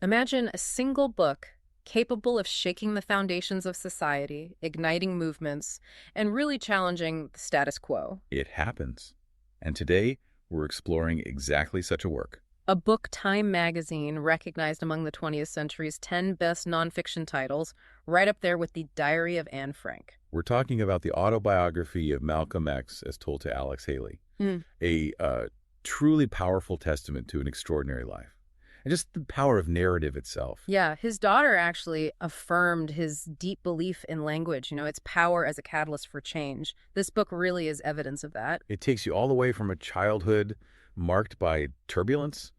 Imagine a single book capable of shaking the foundations of society, igniting movements, and really challenging the status quo. It happens. And today, we're exploring exactly such a work. A book Time magazine recognized among the 20th century's 10 best nonfiction titles, right up there with The Diary of Anne Frank. We're talking about the autobiography of Malcolm X as told to Alex Haley, a truly powerful testament to an extraordinary life. And just the power of narrative itself. Yeah, his daughter actually affirmed his deep belief in language, its power as a catalyst for change. This book really is evidence of that. It takes you all the way from a childhood marked by turbulence,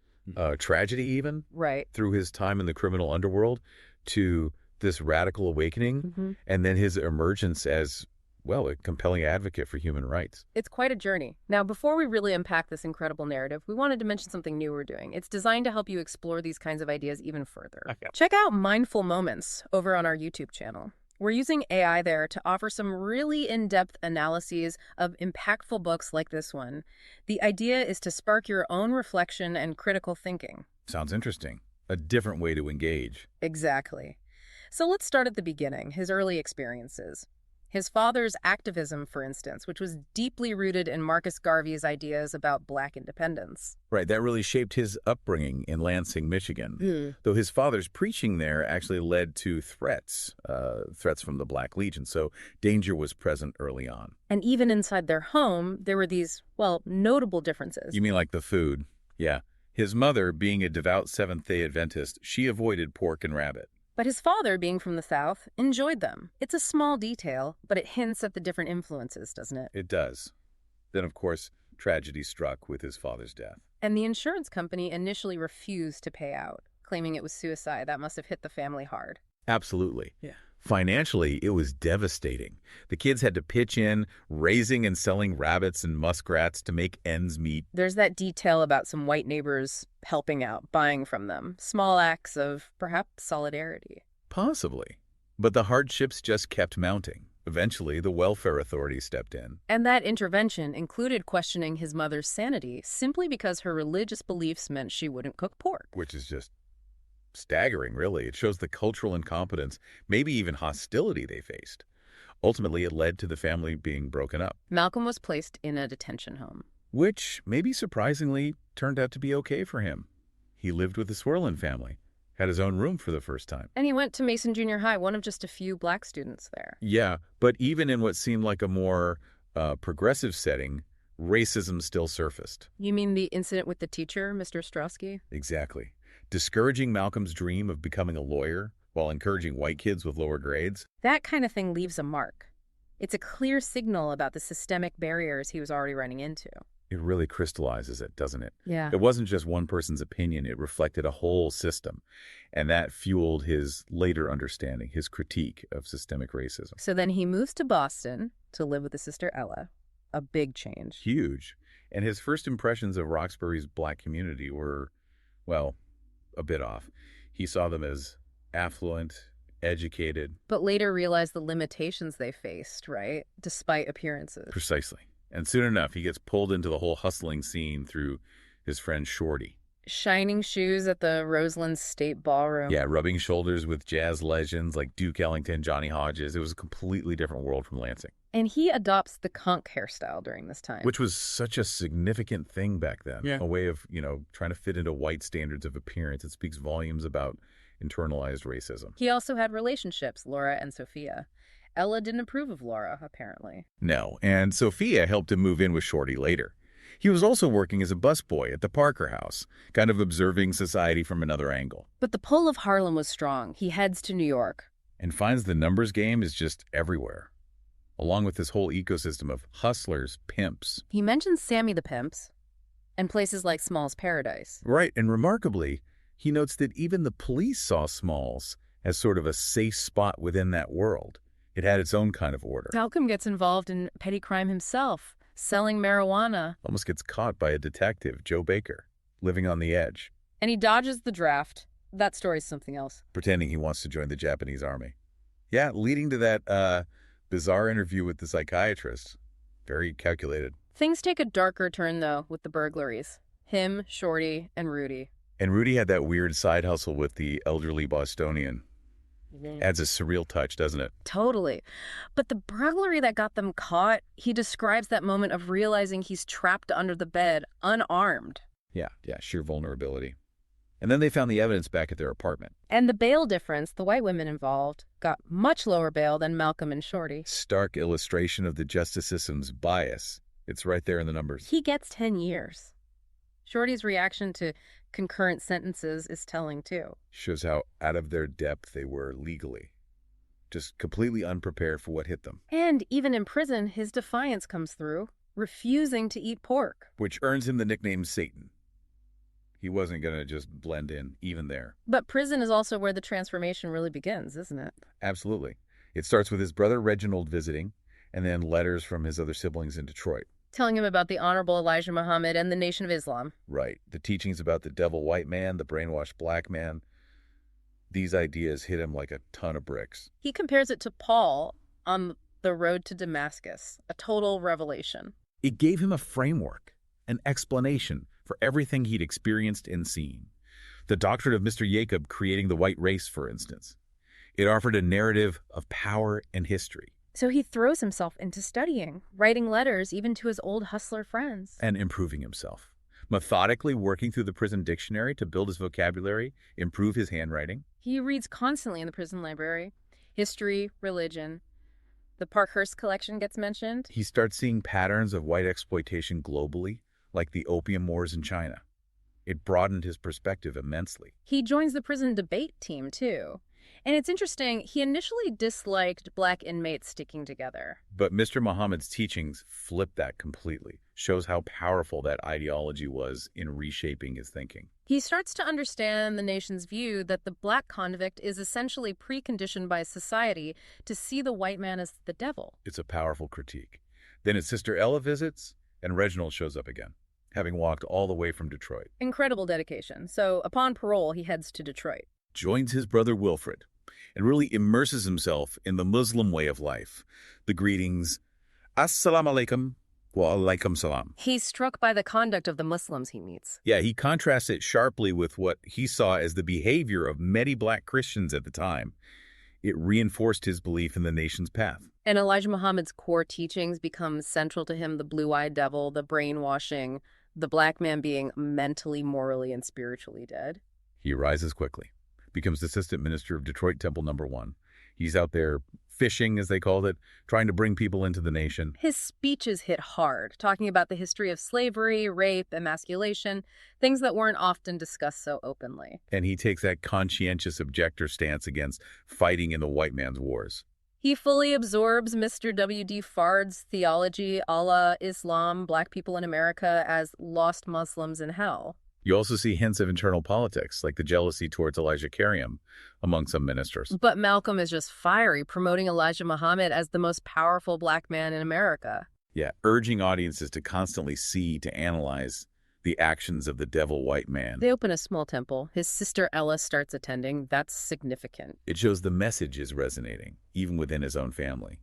tragedy even, Right. through his time in the criminal underworld to this radical awakening, and then his emergence as, well, a compelling advocate for human rights. It's quite a journey. Now, before we really unpack this incredible narrative, we wanted to mention something new we're doing. It's designed to help you explore these kinds of ideas even further. Okay. Check out Mindful Moments over on our YouTube channel. We're using AI there to offer some really in-depth analyses of impactful books like this one. The idea is to spark your own reflection and critical thinking. Sounds interesting. A different way to engage. Exactly. So let's start at the beginning, his early experiences. His father's activism, for instance, which was deeply rooted in Marcus Garvey's ideas about Black independence. Right, that really shaped his upbringing in Lansing, Michigan. Though his father's preaching there actually led to threats from the Black Legion, so danger was present early on. And even inside their home, there were these, well, notable differences. You mean like the food? Yeah. His mother, being a devout Seventh-day Adventist, she avoided pork and rabbit. But his father, being from the South, enjoyed them. It's a small detail, but it hints at the different influences, doesn't it? It does. Then, of course, tragedy struck with his father's death. And the insurance company initially refused to pay out, claiming it was suicide. That must have hit the family hard. Absolutely. Yeah. Financially, it was devastating. The kids had to pitch in, raising and selling rabbits and muskrats to make ends meet. There's that detail about some white neighbors helping out, buying from them. Small acts of, perhaps, solidarity. Possibly. But the hardships just kept mounting. Eventually, the welfare authorities stepped in. And that intervention included questioning his mother's sanity simply because her religious beliefs meant she wouldn't cook pork. Which is just staggering, really. It shows the cultural incompetence, maybe even hostility they faced. Ultimately, it led to the family being broken up. Malcolm was placed in a detention home. Which, maybe surprisingly, turned out to be okay for him. He lived with the Swirlin family, had his own room for the first time. And he went to Mason Junior High, one of just a few Black students there. Yeah, but even in what seemed like a more progressive setting, racism still surfaced. You mean the incident with the teacher, Mr. Ostrowski? Exactly. Discouraging Malcolm's dream of becoming a lawyer while encouraging white kids with lower grades. That kind of thing leaves a mark. It's a clear signal about the systemic barriers he was already running into. It really crystallizes it, doesn't it? Yeah. It wasn't just one person's opinion. It reflected a whole system. And that fueled his later understanding, his critique of systemic racism. So then he moves to Boston to live with his sister Ella. A big change. Huge. And his first impressions of Roxbury's Black community were, well, a bit off. He saw them as affluent, educated. But later realized the limitations they faced, right? Despite appearances. Precisely. And soon enough, he gets pulled into the whole hustling scene through his friend Shorty. Shining shoes at the Roseland State Ballroom. Yeah, rubbing shoulders with jazz legends like Duke Ellington, Johnny Hodges. It was a completely different world from Lansing. And he adopts the conch hairstyle during this time. Which was such a significant thing back then. Yeah. A way of, trying to fit into white standards of appearance. It speaks volumes about internalized racism. He also had relationships, Laura and Sophia. Ella didn't approve of Laura, apparently. No, and Sophia helped him move in with Shorty later. He was also working as a busboy at the Parker House, kind of observing society from another angle. But the pull of Harlem was strong. He heads to New York. And finds the numbers game is just everywhere, along with this whole ecosystem of hustlers, pimps. He mentions Sammy the Pimps and places like Small's Paradise. Right, and remarkably, he notes that even the police saw Smalls as sort of a safe spot within that world. It had its own kind of order. Malcolm gets involved in petty crime himself, selling marijuana. Almost gets caught by a detective, Joe Baker, living on the edge. And he dodges the draft. That story's something else. Pretending he wants to join the Japanese army. Yeah, leading to that bizarre interview with the psychiatrist. Very calculated. Things take a darker turn, though, with the burglaries. Him, Shorty, and Rudy. And Rudy had that weird side hustle with the elderly Bostonian. Adds a surreal touch, doesn't it? Totally. But the burglary that got them caught, he describes that moment of realizing he's trapped under the bed, unarmed. Yeah, sheer vulnerability. And then they found the evidence back at their apartment. And the bail difference, the white women involved, got much lower bail than Malcolm and Shorty. Stark illustration of the justice system's bias. It's right there in the numbers. He gets 10 years. Shorty's reaction to concurrent sentences is telling, too. Shows how out of their depth they were legally. Just completely unprepared for what hit them. And even in prison, his defiance comes through, refusing to eat pork. Which earns him the nickname Satan. He wasn't going to just blend in, even there. But prison is also where the transformation really begins, isn't it? Absolutely. It starts with his brother Reginald visiting, and then letters from his other siblings in Detroit. Telling him about the Honorable Elijah Muhammad and the Nation of Islam. Right. The teachings about the devil white man, the brainwashed black man. These ideas hit him like a ton of bricks. He compares it to Paul on the road to Damascus, a total revelation. It gave him a framework, an explanation for everything he'd experienced and seen. The doctrine of Mr. Jacob creating the white race, for instance. It offered a narrative of power and history. So he throws himself into studying, writing letters even to his old hustler friends. And improving himself. Methodically working through the prison dictionary to build his vocabulary, improve his handwriting. He reads constantly in the prison library. History, religion. The Parkhurst collection gets mentioned. He starts seeing patterns of white exploitation globally, like the opium wars in China. It broadened his perspective immensely. He joins the prison debate team, too. And it's interesting, he initially disliked black inmates sticking together. But Mr. Muhammad's teachings flipped that completely. Shows how powerful that ideology was in reshaping his thinking. He starts to understand the nation's view that the black convict is essentially preconditioned by society to see the white man as the devil. It's a powerful critique. Then his sister Ella visits, and Reginald shows up again, having walked all the way from Detroit. Incredible dedication. So upon parole, he heads to Detroit. Joins his brother Wilfred, and really immerses himself in the Muslim way of life. The greetings, Assalamu alaikum, wa alaikum salam. He's struck by the conduct of the Muslims he meets. Yeah, he contrasts it sharply with what he saw as the behavior of many black Christians at the time. It reinforced his belief in the nation's path. And Elijah Muhammad's core teachings become central to him: the blue-eyed devil, the brainwashing, the black man being mentally, morally, and spiritually dead. He rises quickly, becomes assistant minister of Detroit Temple No. 1. He's out there fishing, as they called it, trying to bring people into the nation. His speeches hit hard, talking about the history of slavery, rape, emasculation, things that weren't often discussed so openly. And he takes that conscientious objector stance against fighting in the white man's wars. He fully absorbs Mr. W.D. Fard's theology, Allah, Islam, black people in America as lost Muslims in hell. You also see hints of internal politics, like the jealousy towards Elijah Karim among some ministers. But Malcolm is just fiery, promoting Elijah Muhammad as the most powerful black man in America. Yeah, urging audiences to constantly see, to analyze the actions of the devil white man. They open a small temple. His sister Ella starts attending. That's significant. It shows the message is resonating, even within his own family.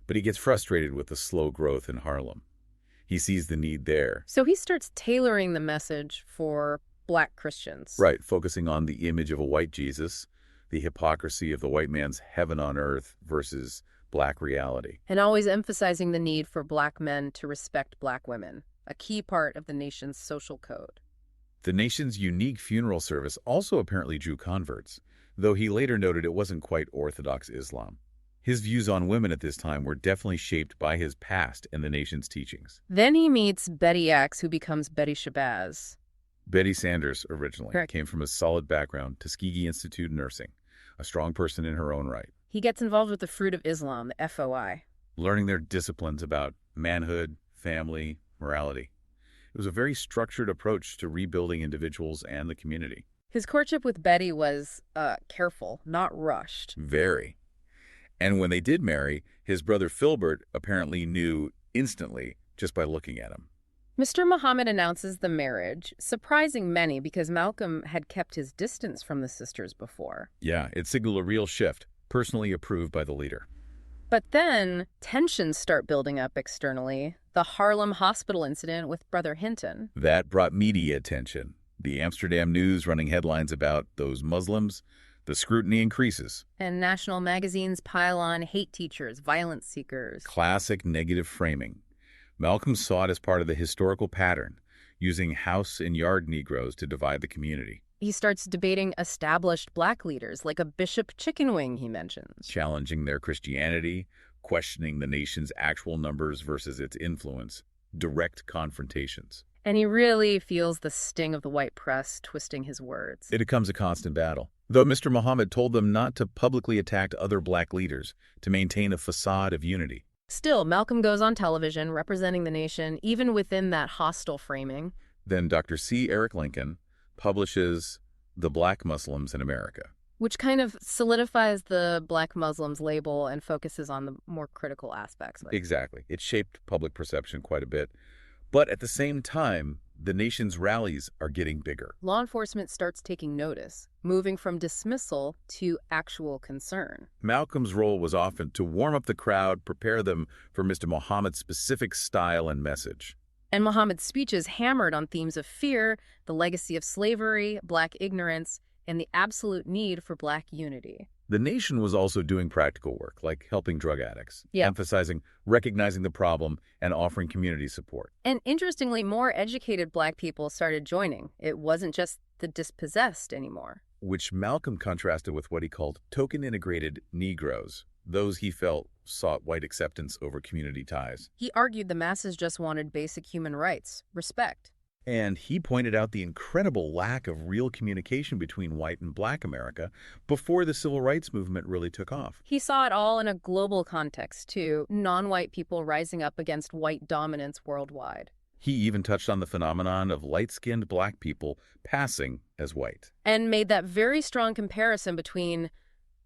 But he gets frustrated with the slow growth in Harlem. He sees the need there. So he starts tailoring the message for black Christians. Right, focusing on the image of a white Jesus, the hypocrisy of the white man's heaven on earth versus black reality. And always emphasizing the need for black men to respect black women, a key part of the nation's social code. The nation's unique funeral service also apparently drew converts, though he later noted it wasn't quite Orthodox Islam. His views on women at this time were definitely shaped by his past and the nation's teachings. Then he meets Betty X, who becomes Betty Shabazz. Betty Sanders originally Correct. came from a solid background, Tuskegee Institute nursing, a strong person in her own right. He gets involved with the Fruit of Islam, the FOI. Learning their disciplines about manhood, family, morality. It was a very structured approach to rebuilding individuals and the community. His courtship with Betty was careful, not rushed. Very. And when they did marry, his brother Filbert apparently knew instantly just by looking at him. Mr. Muhammad announces the marriage, surprising many because Malcolm had kept his distance from the sisters before. Yeah, it signaled a real shift, personally approved by the leader. But then tensions start building up externally. The Harlem hospital incident with Brother Hinton. That brought media attention. The Amsterdam News running headlines about those Muslims, the scrutiny increases. And national magazines pile on hate teachers, violence seekers. Classic negative framing. Malcolm saw it as part of the historical pattern, using house and yard Negroes to divide the community. He starts debating established black leaders, like a Bishop Chickenwing he mentions. Challenging their Christianity, questioning the nation's actual numbers versus its influence, direct confrontations. And he really feels the sting of the white press twisting his words. It becomes a constant battle. Though Mr. Muhammad told them not to publicly attack other black leaders, to maintain a facade of unity. Still, Malcolm goes on television representing the nation, even within that hostile framing. Then Dr. C. Eric Lincoln publishes The Black Muslims in America, Which kind of solidifies the Black Muslims label and focuses on the more critical aspects. Exactly. It shaped public perception quite a bit. But at the same time, the nation's rallies are getting bigger. Law enforcement starts taking notice, moving from dismissal to actual concern. Malcolm's role was often to warm up the crowd, prepare them for Mr. Muhammad's specific style and message. And Muhammad's speeches hammered on themes of fear, the legacy of slavery, black ignorance, and the absolute need for black unity. The nation was also doing practical work, like helping drug addicts, Yeah. emphasizing recognizing the problem and offering community support. And interestingly, more educated black people started joining. It wasn't just the dispossessed anymore. Which Malcolm contrasted with what he called token-integrated Negroes, those he felt sought white acceptance over community ties. He argued the masses just wanted basic human rights, respect. And he pointed out the incredible lack of real communication between white and black America before the civil rights movement really took off. He saw it all in a global context, too, non-white people rising up against white dominance worldwide. He even touched on the phenomenon of light-skinned black people passing as white. And made that very strong comparison between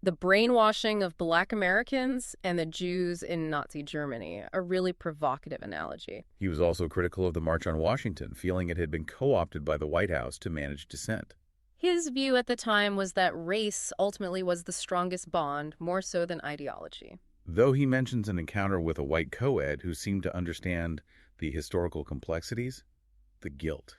the brainwashing of black Americans and the Jews in Nazi Germany, a really provocative analogy. He was also critical of the March on Washington, feeling it had been co-opted by the White House to manage dissent. His view at the time was that race ultimately was the strongest bond, more so than ideology. Though he mentions an encounter with a white co-ed who seemed to understand the historical complexities, the guilt.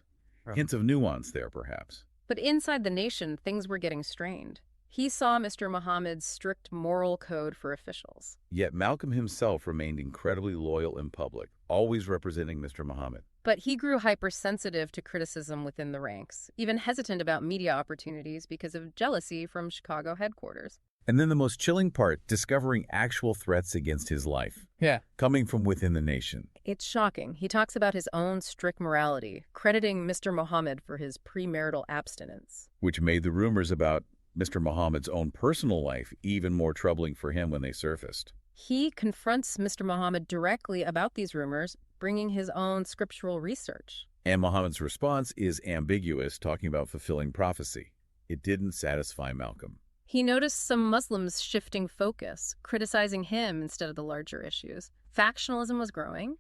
Hints of nuance there, perhaps. But inside the nation, things were getting strained. He saw Mr. Muhammad's strict moral code for officials. Yet Malcolm himself remained incredibly loyal in public, always representing Mr. Muhammad. But he grew hypersensitive to criticism within the ranks, even hesitant about media opportunities because of jealousy from Chicago headquarters. And then the most chilling part, discovering actual threats against his life. Yeah. Coming from within the nation. It's shocking. He talks about his own strict morality, crediting Mr. Muhammad for his premarital abstinence. Which made the rumors about Mr. Muhammad's own personal life even more troubling for him when they surfaced. He confronts Mr. Muhammad directly about these rumors, bringing his own scriptural research. And Muhammad's response is ambiguous, talking about fulfilling prophecy. It didn't satisfy Malcolm. He noticed some Muslims shifting focus, criticizing him instead of the larger issues. Factionalism was growing.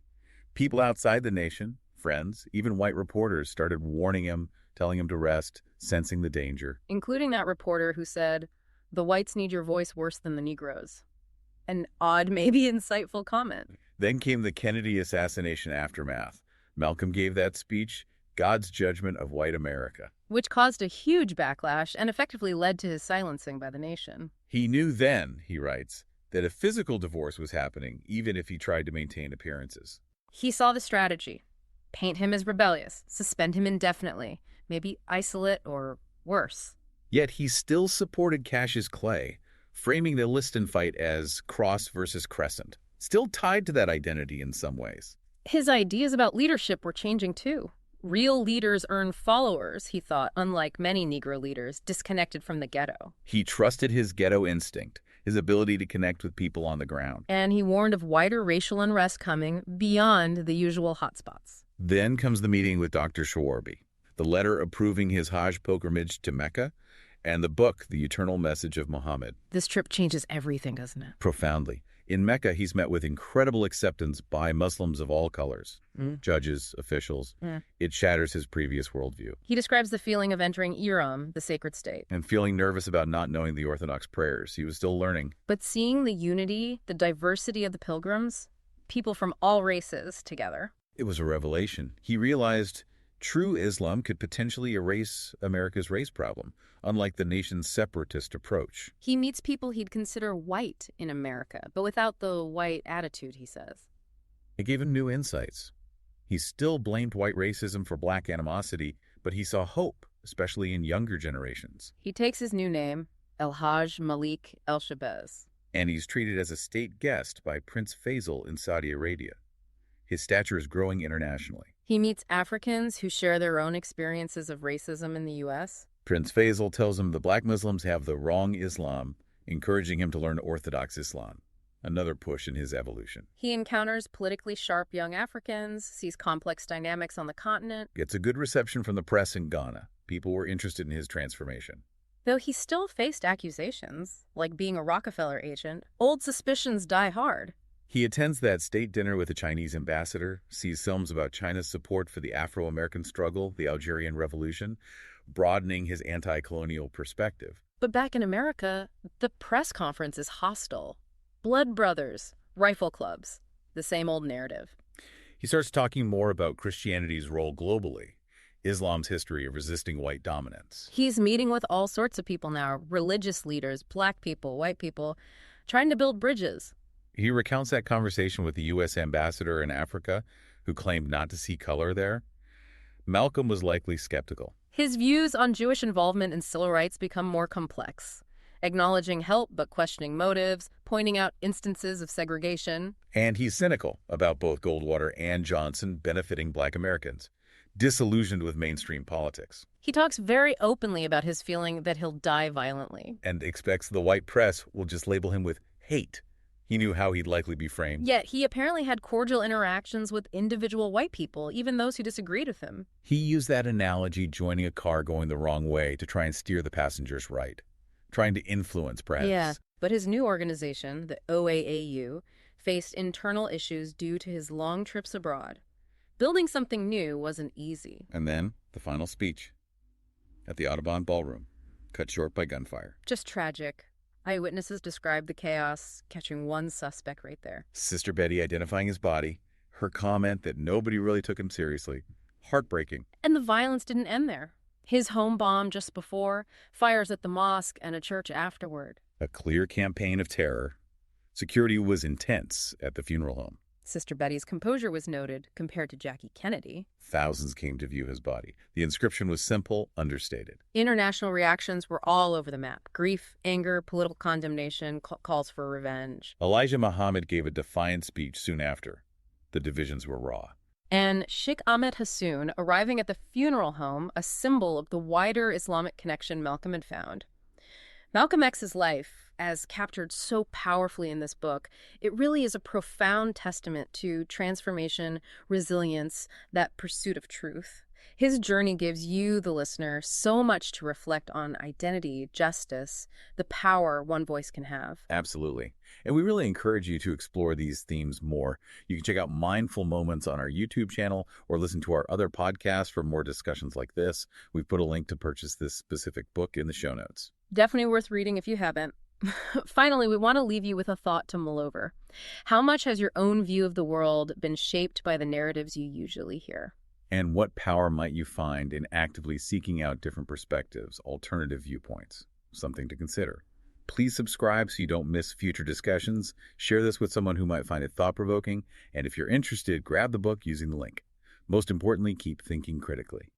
People outside the nation, friends, even white reporters started warning him, telling him to rest, sensing the danger. Including that reporter who said, "The whites need your voice worse than the Negroes." An odd, maybe insightful comment. Then came the Kennedy assassination aftermath. Malcolm gave that speech, God's Judgment of White America. Which caused a huge backlash and effectively led to his silencing by the nation. He knew then, he writes, that a physical divorce was happening, even if he tried to maintain appearances. He saw the strategy. Paint him as rebellious, suspend him indefinitely, maybe isolate or worse. Yet he still supported Cassius Clay, framing the Liston fight as cross versus crescent, still tied to that identity in some ways. His ideas about leadership were changing too. Real leaders earn followers, he thought, unlike many Negro leaders, disconnected from the ghetto. He trusted his ghetto instinct, his ability to connect with people on the ground. And he warned of wider racial unrest coming beyond the usual hotspots. Then comes the meeting with Dr. Shawarby, the letter approving his Hajj pilgrimage to Mecca, and the book, The Eternal Message of Muhammad. This trip changes everything, doesn't it? Profoundly. In Mecca, he's met with incredible acceptance by Muslims of all colors, judges, officials. It shatters his previous worldview. He describes the feeling of entering Iram, the sacred state. And feeling nervous about not knowing the Orthodox prayers. He was still learning. But seeing the unity, the diversity of the pilgrims, people from all races together. It was a revelation. He realized True Islam could potentially erase America's race problem, unlike the nation's separatist approach. He meets people he'd consider white in America, but without the white attitude, he says. It gave him new insights. He still blamed white racism for black animosity, but he saw hope, especially in younger generations. He takes his new name, El-Hajj Malik El-Shabazz. And he's treated as a state guest by Prince Faisal in Saudi Arabia. His stature is growing internationally. He meets Africans who share their own experiences of racism in the U.S. Prince Faisal tells him the black Muslims have the wrong Islam, encouraging him to learn Orthodox Islam, another push in his evolution. He encounters politically sharp young Africans, sees complex dynamics on the continent. Gets a good reception from the press in Ghana. People were interested in his transformation. Though he still faced accusations, like being a Rockefeller agent, old suspicions die hard. He attends that state dinner with the Chinese ambassador, sees films about China's support for the Afro-American struggle, the Algerian Revolution, broadening his anti-colonial perspective. But back in America, the press conference is hostile. Blood brothers, rifle clubs, the same old narrative. He starts talking more about Christianity's role globally, Islam's history of resisting white dominance. He's meeting with all sorts of people now, religious leaders, black people, white people, trying to build bridges. He recounts that conversation with the U.S. ambassador in Africa, who claimed not to see color there. Malcolm was likely skeptical. His views on Jewish involvement in civil rights become more complex, acknowledging help but questioning motives, pointing out instances of segregation. And he's cynical about both Goldwater and Johnson benefiting black Americans, disillusioned with mainstream politics. He talks very openly about his feeling that he'll die violently. And expects the white press will just label him with hate. He knew how he'd likely be framed. Yet he apparently had cordial interactions with individual white people, even those who disagreed with him. He used that analogy, joining a car going the wrong way, to try and steer the passengers right, trying to influence press. Yeah, but his new organization, the OAAU, faced internal issues due to his long trips abroad. Building something new wasn't easy. And then the final speech at the Audubon Ballroom, cut short by gunfire. Just tragic. Eyewitnesses described the chaos, catching one suspect right there. Sister Betty identifying his body, her comment that nobody really took him seriously. Heartbreaking. And the violence didn't end there. His home bomb just before, fires at the mosque and a church afterward. A clear campaign of terror. Security was intense at the funeral home. Sister Betty's composure was noted compared to Jackie Kennedy. Thousands came to view his body. The inscription was simple, understated. International reactions were all over the map. Grief, anger, political condemnation, calls for revenge. Elijah Muhammad gave a defiant speech soon after. The divisions were raw. And Sheikh Ahmed Hassoun, arriving at the funeral home, a symbol of the wider Islamic connection Malcolm had found. Malcolm X's life, as captured so powerfully in this book, it really is a profound testament to transformation, resilience, that pursuit of truth. His journey gives you, the listener, so much to reflect on identity, justice, the power one voice can have. Absolutely. And we really encourage you to explore these themes more. You can check out Mindful Moments on our YouTube channel or listen to our other podcasts for more discussions like this. We've put a link to purchase this specific book in the show notes. Definitely worth reading if you haven't. Finally, we want to leave you with a thought to mull over. How much has your own view of the world been shaped by the narratives you usually hear? And what power might you find in actively seeking out different perspectives, alternative viewpoints? Something to consider. Please subscribe so you don't miss future discussions. Share this with someone who might find it thought-provoking. And if you're interested, grab the book using the link. Most importantly, keep thinking critically.